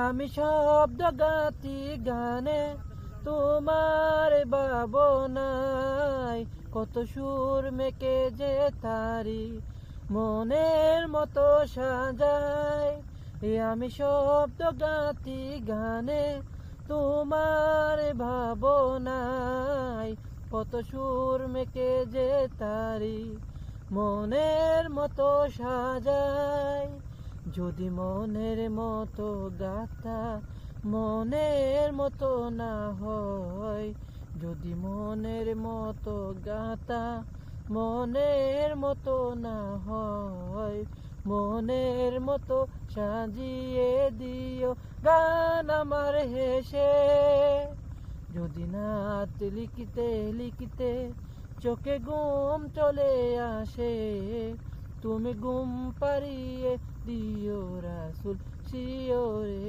আমি শব্দ গাতি গানে তোমার ভাবনায়, কত সুর মেকে যে তারি মনের মতো সাজায়। আমি শব্দ গাতি গানে তোমার ভাবনায়, কত সুর মেকে যে তারি মনের মতো সাজায়। যদি মনের মতো গাথা মনের মতো না হয়, যদি মনের মতো গাথা মনের মতো না হয়, মনের মতো সাজিয়ে দিও গান আমার হেসে। যদি নাত লিখিতে লিখিতে চোখে ঘুম চলে আসে, তুমি ঘুম পাড়িয়ে দিও রাসূল শিওরে।